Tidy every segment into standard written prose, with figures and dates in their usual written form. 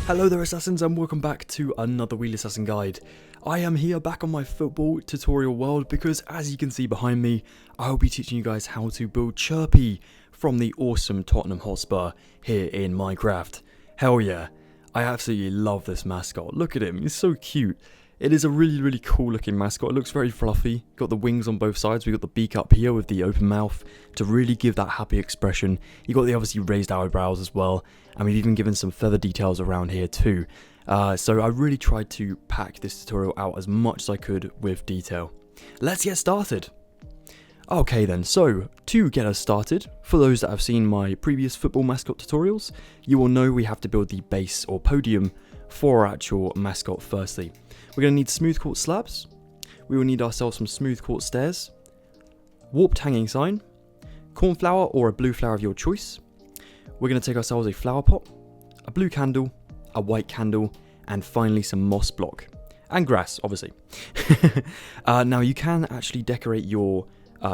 Hello there assassins and welcome back to another Wheelassassin guide. I am here back on my football tutorial world because as you can see behind me, I will be teaching you guys how to build Chirpy from the awesome Tottenham Hotspur here in Minecraft. Hell yeah, I absolutely love this mascot. Look at him, he's so cute. It is a really cool looking mascot. It looks very fluffy. Got the wings on both sides. We got the beak up here with the open mouth to really give that happy expression. You got the obviously raised eyebrows as well, and we've even given some feather details around here too. So I really tried to pack this tutorial out as much as I could with detail. Let's get started. Okay then, so to get us started, for those that have seen my previous football mascot tutorials, you will know we have to build the base or podium for our actual mascot firstly. We're going to need smooth quartz slabs, we will need ourselves some smooth quartz stairs, warped hanging sign, cornflower or a blue flower of your choice. We're going to take ourselves a flower pot, a blue candle, a white candle, and finally some moss block. And grass, obviously. Now you can actually decorate your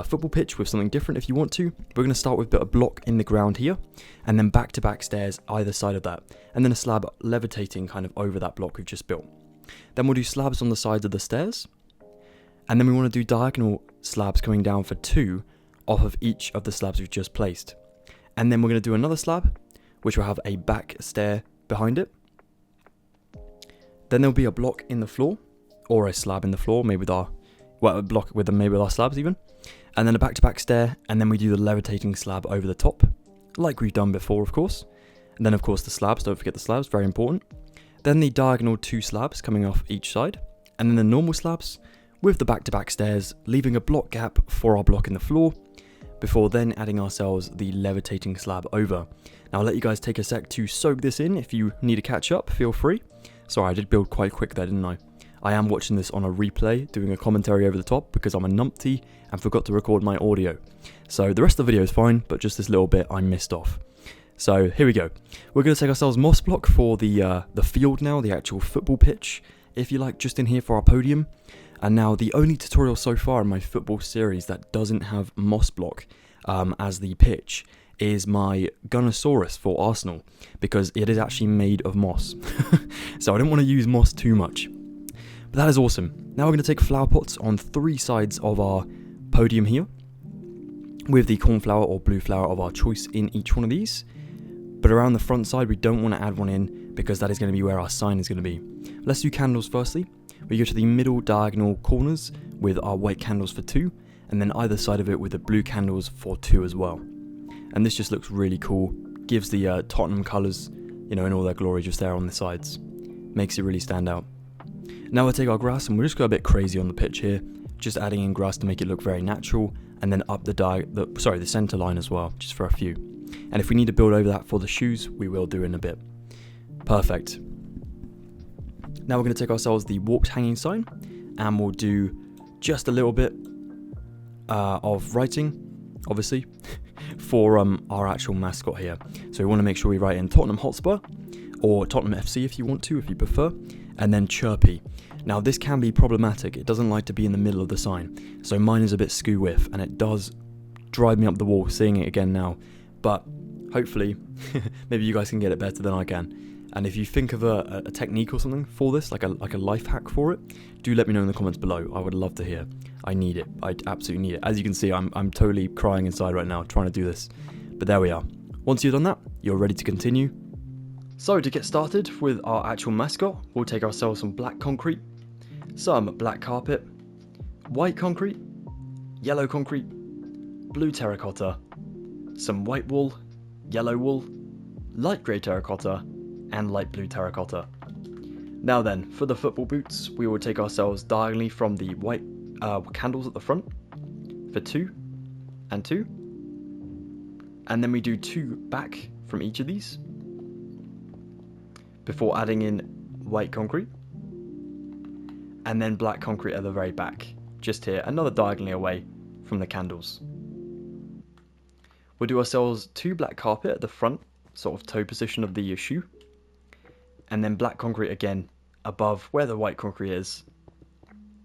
football pitch with something different if you want to. We're going to start with a block in the ground here, and then back-to-back stairs either side of that, and then a slab levitating kind of over that block we've just built. Then we'll do slabs on the sides of the stairs, and then we want to do diagonal slabs coming down for 2 off of each of the slabs we've just placed. And then we're going to do another slab, which will have a back stair behind it. Then there'll be a block in the floor, or a slab in the floor, maybe with our, well, a block with maybe with our slabs even. And then a back-to-back stair, and then we do the levitating slab over the top, like we've done before, of course. And then, of course, the slabs, don't forget the slabs, very important. Then the diagonal 2 slabs coming off each side, and then the normal slabs with the back-to-back stairs, leaving a block gap for our block in the floor, before then adding ourselves the levitating slab over. Now I'll let you guys take a sec to soak this in. If you need to catch up, feel free. Sorry, I did build quite quick there, didn't I? I am watching this on a replay, doing a commentary over the top because I'm a numpty and forgot to record my audio. So the rest of the video is fine, but just this little bit I missed off. So here we go. We're going to take ourselves moss block for the field now, the actual football pitch, if you like, just in here for our podium. And now the only tutorial so far in my football series that doesn't have moss block as the pitch is my Gunnosaurus for Arsenal, because it is actually made of moss. So I don't want to use moss too much. But that is awesome. Now we're going to take flower pots on 3 sides of our podium here, with the cornflower or blue flower of our choice in each one of these. But around the front side we don't want to add one in because that is going to be where our sign is going to be. Let's do candles firstly. We go to the middle diagonal corners with our white candles for 2, and then either side of it with the blue candles for 2 as well. And this just looks really cool. Gives the Tottenham colours, you know, in all their glory just there on the sides. Makes it really stand out. Now we'll take our grass and we'll just go a bit crazy on the pitch here, just adding in grass to make it look very natural, and then up the centre line as well, just for a few. And if we need to build over that for the shoes, we will do in a bit. Perfect. Now we're going to take ourselves the warped hanging sign, and we'll do just a little bit of writing, obviously, for our actual mascot here. So we want to make sure we write in Tottenham Hotspur, or Tottenham FC if you want to, if you prefer, and then Chirpy. Now this can be problematic, it doesn't like to be in the middle of the sign, so mine is a bit skew with, and it does drive me up the wall seeing it again now, but hopefully maybe you guys can get it better than I can. And if you think of a technique or something for this, like a life hack for it, do let me know in the comments below. I would love to hear. I need it. I absolutely need it. As you can see, I'm totally crying inside right now trying to do this. But there we are. Once you've done that, you're ready to continue. So to get started with our actual mascot, we'll take ourselves some black concrete, some black carpet, white concrete, yellow concrete, blue terracotta, some white wool, yellow wool, light grey terracotta, and light blue terracotta. Now then, for the football boots, we will take ourselves diagonally from the white candles at the front for 2 and 2, and then we do 2 back from each of these before adding in white concrete, and then black concrete at the very back, just here, another diagonally away from the candles. We'll do ourselves 2 black carpet at the front, sort of toe position of the shoe, and then black concrete again above where the white concrete is,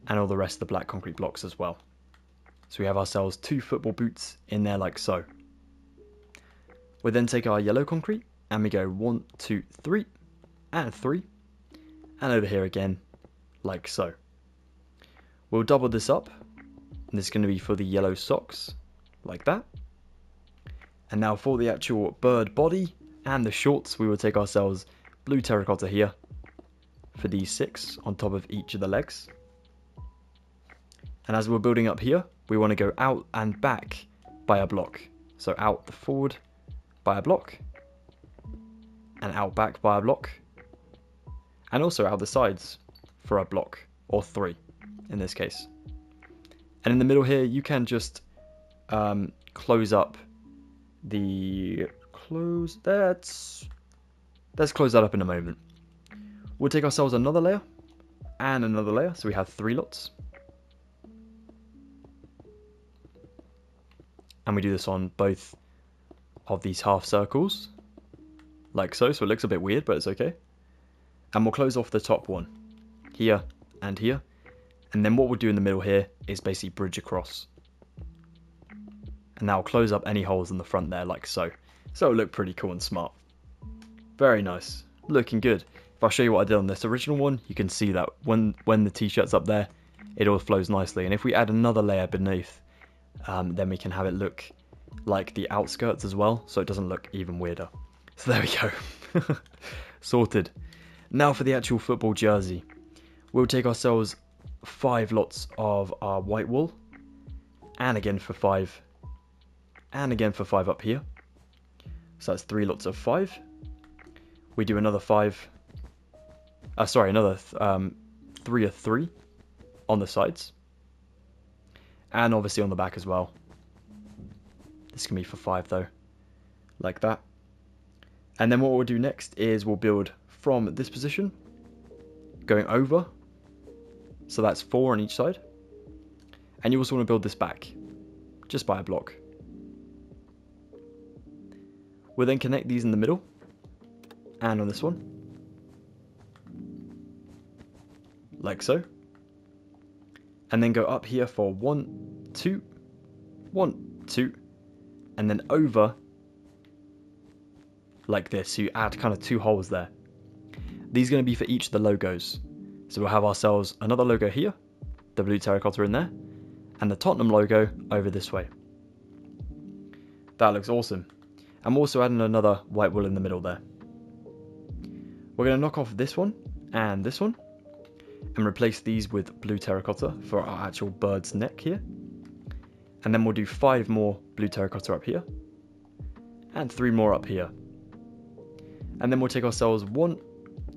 and all the rest of the black concrete blocks as well. So we have ourselves 2 football boots in there like so. We then take our yellow concrete and we go 1, 2, 3, and 3. And over here again, like so. We'll double this up. And this is going to be for the yellow socks, like that. And now for the actual bird body and the shorts, we will take ourselves blue terracotta here for these 6 on top of each of the legs. And as we're building up here, we want to go out and back by a block. So out the forward by a block, and out back by a block, and also out the sides for a block, or 3 in this case. And in the middle here, you can just close up the let's close that up in a moment. We'll take ourselves another layer and another layer, so we have 3 lots. And we do this on both of these half circles, like so. So it looks a bit weird, but it's okay. And we'll close off the top one here and here. And then what we'll do in the middle here is basically bridge across. And now I'll close up any holes in the front there, like so. So it'll look pretty cool and smart. Very nice. Looking good. If I show you what I did on this original one, you can see that when the t-shirt's up there, it all flows nicely. And if we add another layer beneath, then we can have it look like the outskirts as well, so it doesn't look even weirder. So there we go. Sorted. Now for the actual football jersey. We'll take ourselves 5 lots of our white wool, and again for 5, and again for 5 up here. So that's 3 lots of 5. We do another 5, another 3 of 3 on the sides. And obviously on the back as well. This can be for 5 though, like that. And then what we'll do next is we'll build from this position, going over. So that's 4 on each side. And you also want to build this back, just by a block. We'll then connect these in the middle, and on this one, like so. And then go up here for 1, 2, 1, 2, and then over like this. So you add kind of 2 holes there. These are going to be for each of the logos. So we'll have ourselves another logo here, the blue terracotta in there, and the Tottenham logo over this way. That looks awesome. I'm also adding another white wool in the middle there. We're going to knock off this one and this one, and replace these with blue terracotta for our actual bird's neck here. And then we'll do 5 more blue terracotta up here, and 3 more up here. And then we'll take ourselves 1,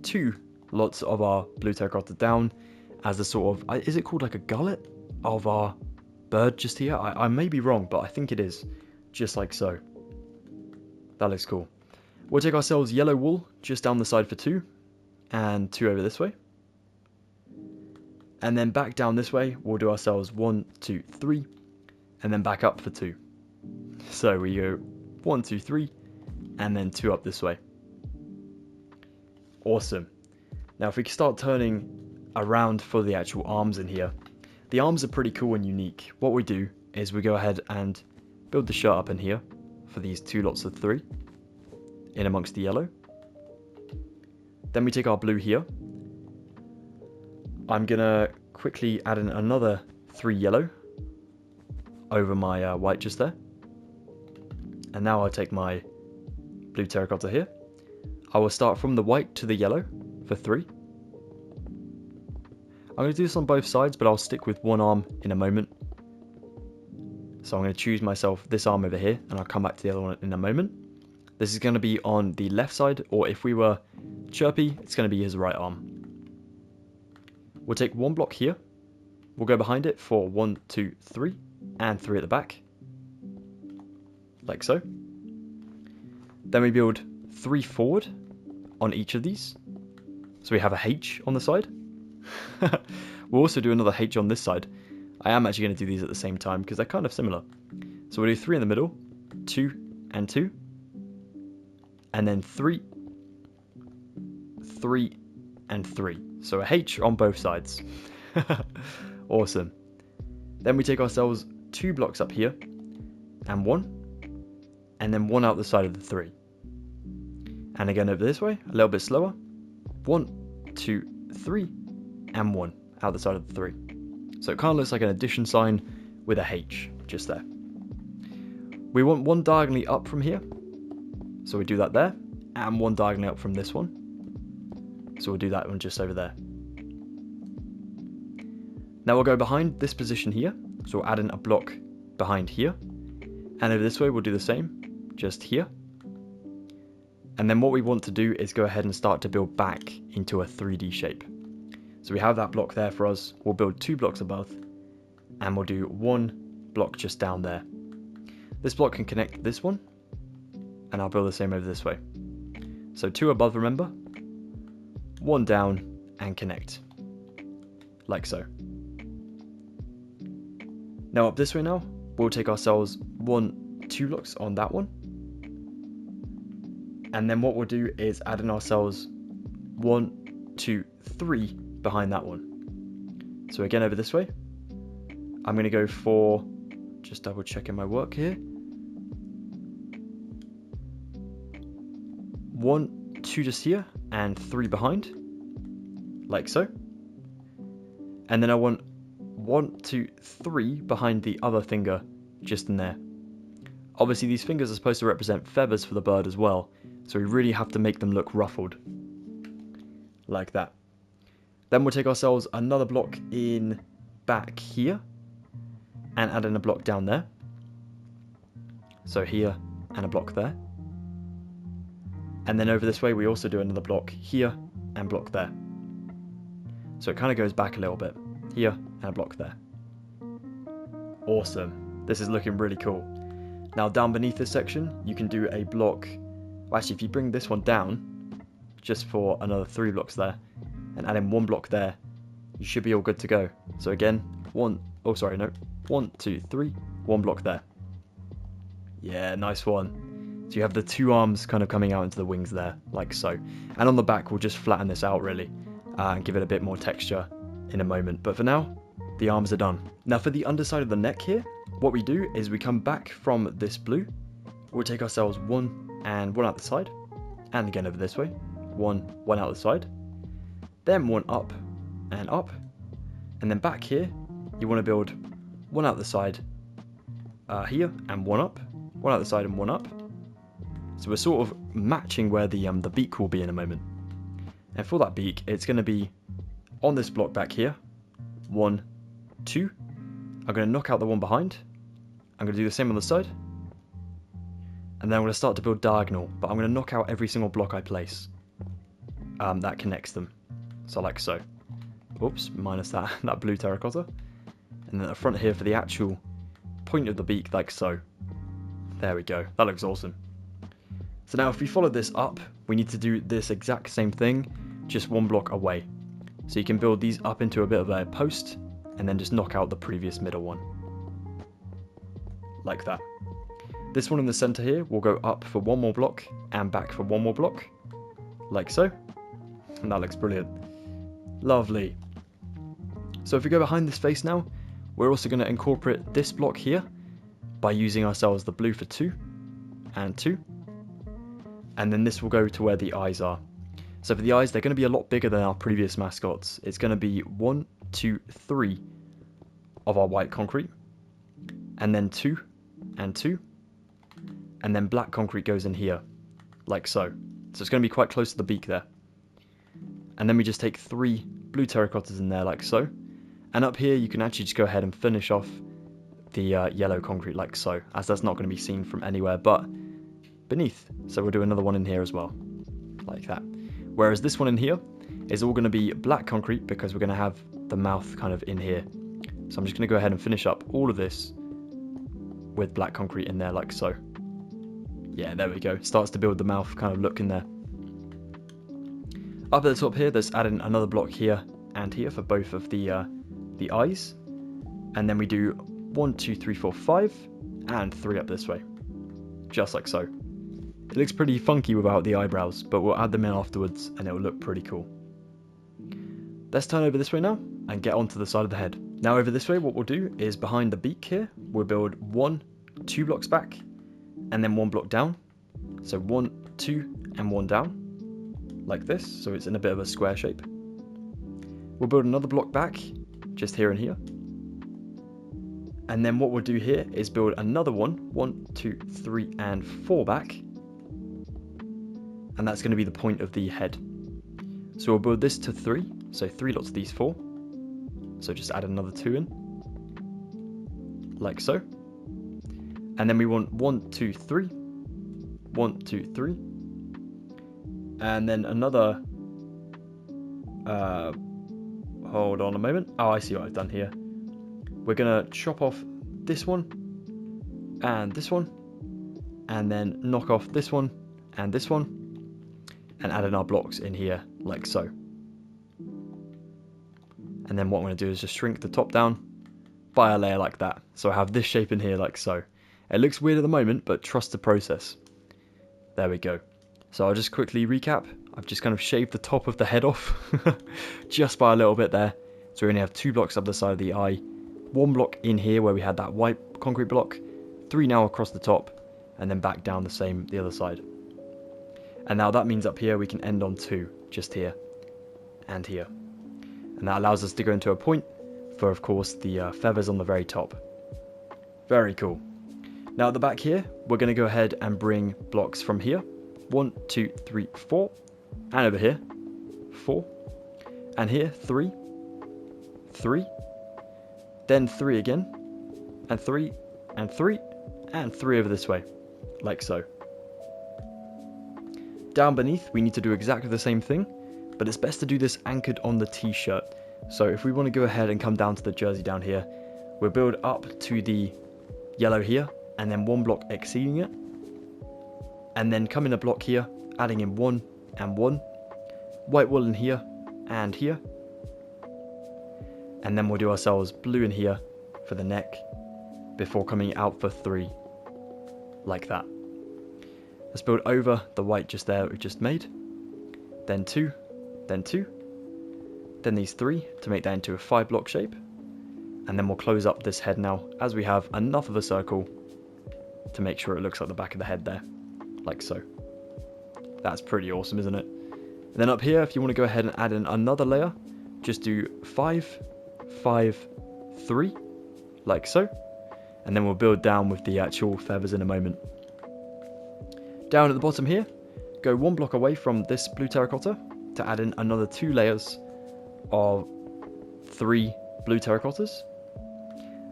2 lots of our blue terracotta down as a sort of, is it called like a gullet of our bird just here? I may be wrong, but I think it is, just like so. That looks cool. We'll take ourselves yellow wool just down the side for 2, and 2 over this way. And then back down this way, we'll do ourselves 1, 2, 3, and then back up for 2. So we go 1, 2, 3, and then 2 up this way. Awesome. Now if we can start turning around for the actual arms in here. The arms are pretty cool and unique. What we do is we go ahead and build the shirt up in here for these 2 lots of 3 in amongst the yellow. Then we take our blue here. I'm gonna quickly add in another 3 yellow over my white just there. And now I'll take my blue terracotta here. I will start from the white to the yellow for 3. I'm going to do this on both sides, but I'll stick with one arm in a moment. So I'm going to choose myself this arm over here, and I'll come back to the other one in a moment. This is going to be on the left side, or if we were Chirpy, it's going to be his right arm. We'll take 1 block here. We'll go behind it for 1, 2, 3, and 3 at the back. Like so. Then we build 3 forward on each of these. So we have a H on the side. We'll also do another H on this side. I am actually going to do these at the same time because they're kind of similar. So we'll do 3 in the middle, 2 and 2, and then 3, 3 and 3. So a H on both sides. Awesome. Then we take ourselves 2 blocks up here, and 1, and then 1 out the side of the 3. And again over this way, a little bit slower, 1, 2, 3, and 1 out the side of the 3. So it kind of looks like an addition sign with a H just there. We want one diagonally up from here, so we do that there, and one diagonally up from this one, so we'll do that one just over there. Now we'll go behind this position here, so we'll add in a block behind here, and over this way we'll do the same, just here. And then what we want to do is go ahead and start to build back into a 3D shape. So we have that block there for us, we'll build 2 blocks above, and we'll do 1 block just down there. This block can connect to this one, and I'll build the same over this way. So 2 above, remember, 1 down, and connect, like so. Now up this way now, we'll take ourselves 1, 2 blocks on that one, and then what we'll do is add in ourselves 1, 2, 3 behind that one. So again over this way, I'm going to go for, just double checking my work here, 1, 2 just here, and 3 behind, like so. And then I want 1, 2, 3 behind the other finger just in there. Obviously these fingers are supposed to represent feathers for the bird as well, so we really have to make them look ruffled, like that. Then we'll take ourselves another block in back here, and add in a block down there. So here, and a block there. And then over this way we also do another block here, and block there. So it kind of goes back a little bit, here, and a block there. Awesome, this is looking really cool. Now down beneath this section, you can do a block, well, actually if you bring this one down, just for another 3 blocks there, and add in 1 block there, you should be all good to go. So again, 1, 2, 3, 1 block there. Yeah, nice one. So you have the 2 arms kind of coming out into the wings there, like so. And on the back, we'll just flatten this out really, and give it a bit more texture in a moment. But for now, the arms are done. Now for the underside of the neck here, what we do is we come back from this blue, we'll take ourselves 1 and 1 out the side, and again over this way, 1 out the side, then 1 up, and then back here, you want to build 1 out the side here, and 1 up, 1 out the side and 1 up. So we're sort of matching where the beak will be in a moment. And for that beak, it's going to be on this block back here, 1, 2. I'm going to knock out the one behind. I'm going to do the same on the side. And then I'm going to start to build diagonal, but I'm going to knock out every single block I place that connects them. So like so. Oops, minus that blue terracotta. And then at the front here for the actual point of the beak, like so. There we go. That looks awesome. So now if we follow this up, we need to do this exact same thing, just 1 block away. So you can build these up into a bit of a post, and then just knock out the previous middle one. Like that. This one in the center here will go up for 1 more block, and back for 1 more block. Like so. And that looks brilliant. Lovely. So if we go behind this face now, we're also going to incorporate this block here by using ourselves the blue for 2 and 2. And then this will go to where the eyes are. So for the eyes, they're going to be a lot bigger than our previous mascots. It's going to be 1, 2, 3 of our white concrete, and then 2 and 2, and then black concrete goes in here, like so. So it's going to be quite close to the beak there. And then we just take 3 blue terracottas in there, like so. And up here, you can actually just go ahead and finish off the yellow concrete, like so, as that's not going to be seen from anywhere but beneath. So we'll do another one in here as well, like that. Whereas this one in here is all going to be black concrete because we're going to have the mouth kind of in here. So I'm just going to go ahead and finish up all of this with black concrete in there, like so. Yeah, there we go. Starts to build the mouth kind of look in there. Up at the top here, let's add in another block here and here for both of the eyes. And then we do 1, 2, 3, 4, 5, and 3 up this way. Just like so. It looks pretty funky without the eyebrows, but we'll add them in afterwards and it will look pretty cool. Let's turn over this way now and get onto the side of the head. Now over this way, what we'll do is behind the beak here, we'll build 1, 2 blocks back, and then 1 block down. So 1, 2, and 1 down. like this, so it's in a bit of a square shape. We'll build another block back, just here and here. And then what we'll do here is build another one, 1, 2, 3, and 4 back. And that's going to be the point of the head. So we'll build this to 3, so 3 lots of these 4. So just add another 2 in, like so. And then we want 1, 2, 3, 1, 2, 3. And then another, hold on a moment. Oh, I see what I've done here. We're going to chop off this one, and then knock off this one, and this one, and add in our blocks in here, like so. And then what I'm going to do is just shrink the top down by a layer like that. So I have this shape in here, like so. It looks weird at the moment, but trust the process. There we go. So I'll just quickly recap. I've just kind of shaved the top of the head off, just by a little bit there. So we only have 2 blocks up the side of the eye. 1 block in here where we had that white concrete block. 3 now across the top, and then back down the same the other side. And now that means up here we can end on 2, just here and here. And that allows us to go into a point for, of course, the feathers on the very top. Very cool. Now at the back here, we're going to go ahead and bring blocks from here. 1, 2, 3, 4. And over here, 4. And here, 3. 3. Then 3 again. And 3. And 3. And 3 over this way. Like so. Down beneath, we need to do exactly the same thing. But it's best to do this anchored on the t-shirt. So if we want to go ahead and come down to the jersey down here, we'll build up to the yellow here, and then 1 block exceeding it. And then come in a block here, adding in 1 and 1. White wool in here and here. And then we'll do ourselves blue in here for the neck, before coming out for 3, like that. Let's build over the white just there that we just made. Then 2, then 2. Then these 3 to make that into a 5 block shape. And then we'll close up this head now, as we have enough of a circle to make sure it looks like the back of the head there, like so. That's pretty awesome, isn't it? And then up here, if you want to go ahead and add in another layer, just do 5, 5, 3, like so. And then we'll build down with the actual feathers in a moment. Down at the bottom here, go 1 block away from this blue terracotta to add in another 2 layers of 3 blue terracottas.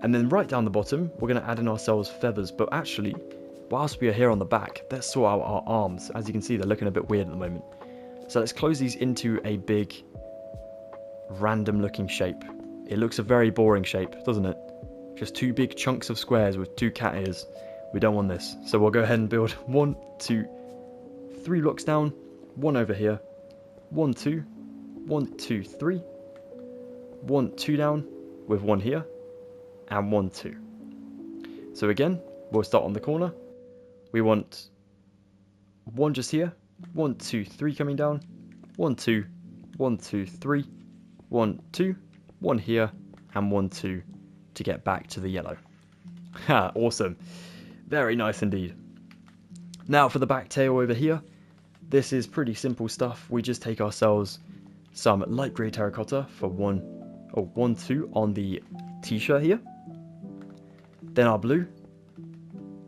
And then right down the bottom, we're going to add in ourselves feathers. But actually, whilst we are here on the back, let's sort out our arms. As you can see, they're looking a bit weird at the moment. So let's close these into a big, random looking shape. It looks a very boring shape, doesn't it? Just 2 big chunks of squares with 2 cat ears. We don't want this. So we'll go ahead and build 1, 2, 3 blocks down, 1 over here, 1, 2, 1, 2, 3, 1, 2 down with 1 here, and 1, 2. So again, we'll start on the corner. We want 1 just here, 1, 2, 3 coming down, 1, 2, 1, 2, 3, 1, 2, 1 here, and 1, 2 to get back to the yellow. Ha, awesome. Very nice indeed. Now for the back tail over here, this is pretty simple stuff. We just take ourselves some light grey terracotta for 1, 2 on the t-shirt here. Then our blue.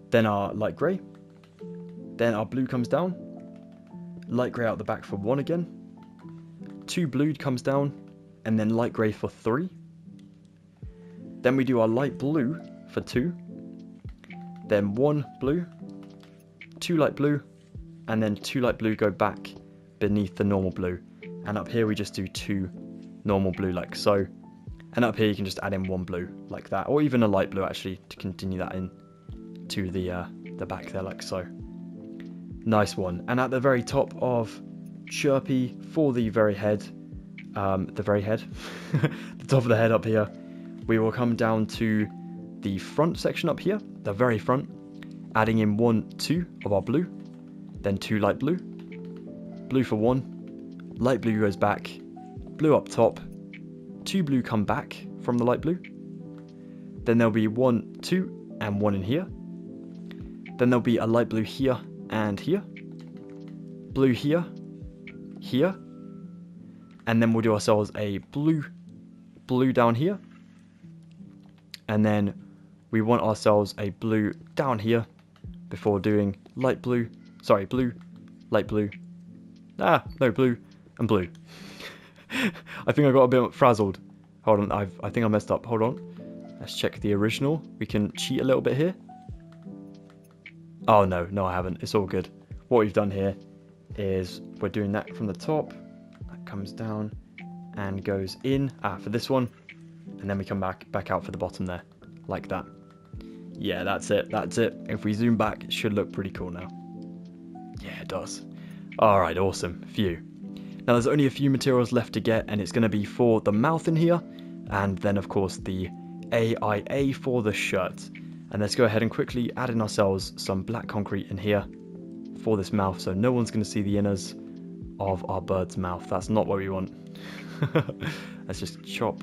Then our light grey. Then our blue comes down. Light grey out the back for 1 again. 2 blue comes down. And then light grey for 3. Then we do our light blue for 2. Then 1 blue. 2 light blue. And then 2 light blue go back beneath the normal blue. And up here we just do 2 normal blue like so. And up here you can just add in 1 blue like that. Or even a light blue actually to continue that in to the back there like so. Nice one. And at the very top of Chirpy for the very head, the top of the head up here, we will come down to the front section up here, the very front, adding in 1, 2 of our blue, then 2 light blue, blue for 1, light blue goes back, blue up top, 2 blue come back from the light blue, then there'll be 1, 2, and 1 in here, then there'll be a light blue here and here, blue here, here. And then we'll do ourselves a blue down here. And then we want ourselves a blue down here before doing light blue. Sorry, blue, light blue. No, blue and blue. I think I got a bit frazzled. Hold on, I think I messed up. Hold on. Let's check the original. We can cheat a little bit here. Oh, no, I haven't. It's all good. What we've done here is we're doing that from the top. That comes down and goes in. For this one. And then we come back out for the bottom there. Like that. Yeah, that's it. If we zoom back, it should look pretty cool now. Yeah, it does. Alright, awesome. Phew. Now, there's only a few materials left to get, and it's going to be for the mouth in here, and then, of course, the AIA for the shirt. And let's go ahead and quickly add in ourselves some black concrete in here for this mouth, so no one's going to see the inners of our bird's mouth. That's not what we want. Let's just chop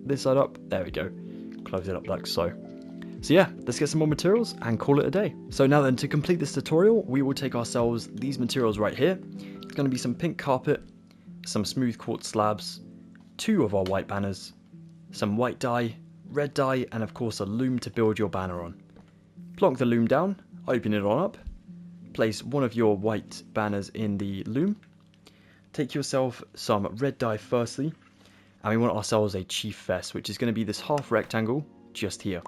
this side up. There we go. Close it up like so. So yeah, let's get some more materials and call it a day. So now then, to complete this tutorial, we will take ourselves these materials right here. It's going to be some pink carpet, some smooth quartz slabs, 2 of our white banners, some white dye, red dye, and of course a loom to build your banner on. Plonk the loom down, open it on up, place one of your white banners in the loom, take yourself some red dye firstly, and we want ourselves a chief vest, which is going to be this half rectangle just here.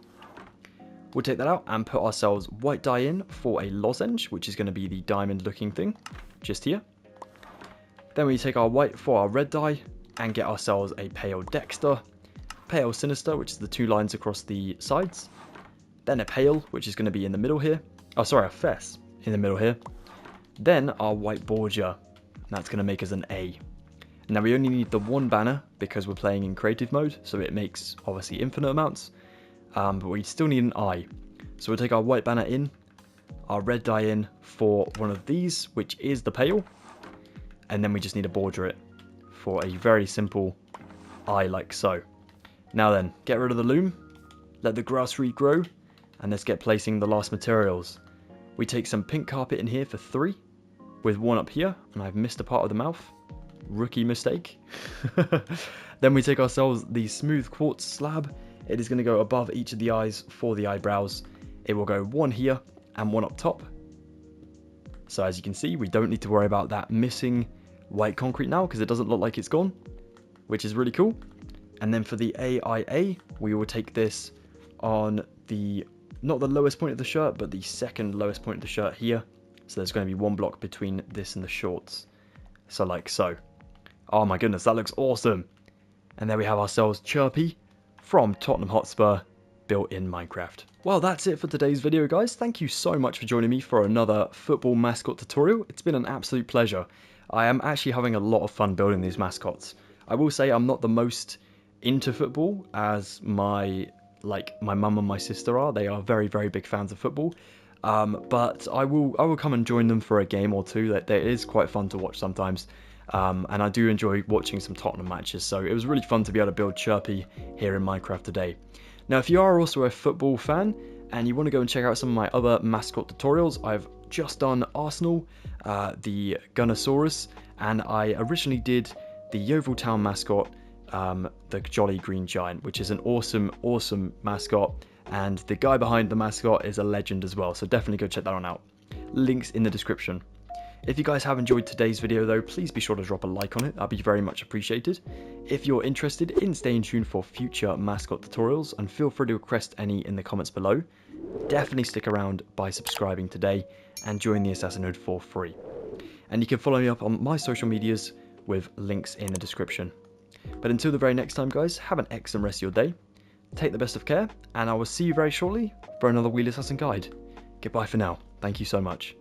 We'll take that out and put ourselves white dye in for a lozenge, which is going to be the diamond looking thing, just here. Then we take our white for our red dye and get ourselves a pale dexter, pale sinister, which is the 2 lines across the sides. Then a pale, which is going to be in the middle here. Oh, sorry, a fess in the middle here. Then our white border, and that's going to make us an A. Now we only need the 1 banner because we're playing in creative mode, so it makes obviously infinite amounts. But we still need an I. So we'll take our white banner in, our red dye in for one of these, which is the pale. And then we just need to border it for a very simple I like so. Now then, get rid of the loom, let the grass regrow, and let's get placing the last materials. We take some pink carpet in here for 3, with 1 up here, and I've missed a part of the mouth. Rookie mistake. Then we take ourselves the smooth quartz slab. It is going to go above each of the eyes for the eyebrows. It will go 1 here and 1 up top. So as you can see, we don't need to worry about that missing white concrete now because it doesn't look like it's gone, which is really cool. And then for the AIA, we will take this on the, not the lowest point of the shirt, but the 2nd lowest point of the shirt here. So there's going to be 1 block between this and the shorts. So like so. Oh my goodness, that looks awesome. And there we have ourselves Chirpy from Tottenham Hotspur, built in Minecraft. Well, that's it for today's video, guys. Thank you so much for joining me for another football mascot tutorial. It's been an absolute pleasure. I am actually having a lot of fun building these mascots. I will say I'm not the most into football as my mum and my sister are. They are very, very big fans of football. But I will come and join them for a game or two. That is quite fun to watch sometimes. And I do enjoy watching some Tottenham matches, so it was really fun to be able to build Chirpy here in Minecraft today. Now, if you are also a football fan and you want to go and check out some of my other mascot tutorials, I've just done Arsenal, the Gunnosaurus, and I originally did the Yeovil Town mascot, the Jolly Green Giant, which is an awesome mascot, and the guy behind the mascot is a legend as well, so definitely go check that one out. Links in the description. If you guys have enjoyed today's video though, please be sure to drop a like on it, that'd be very much appreciated. If you're interested in staying tuned for future mascot tutorials, and feel free to request any in the comments below, definitely stick around by subscribing today and join the Assassinhood for free. And you can follow me up on my social medias with links in the description. But until the very next time, guys, have an excellent rest of your day, take the best of care, and I will see you very shortly for another Wheelassassin guide. Goodbye for now, thank you so much.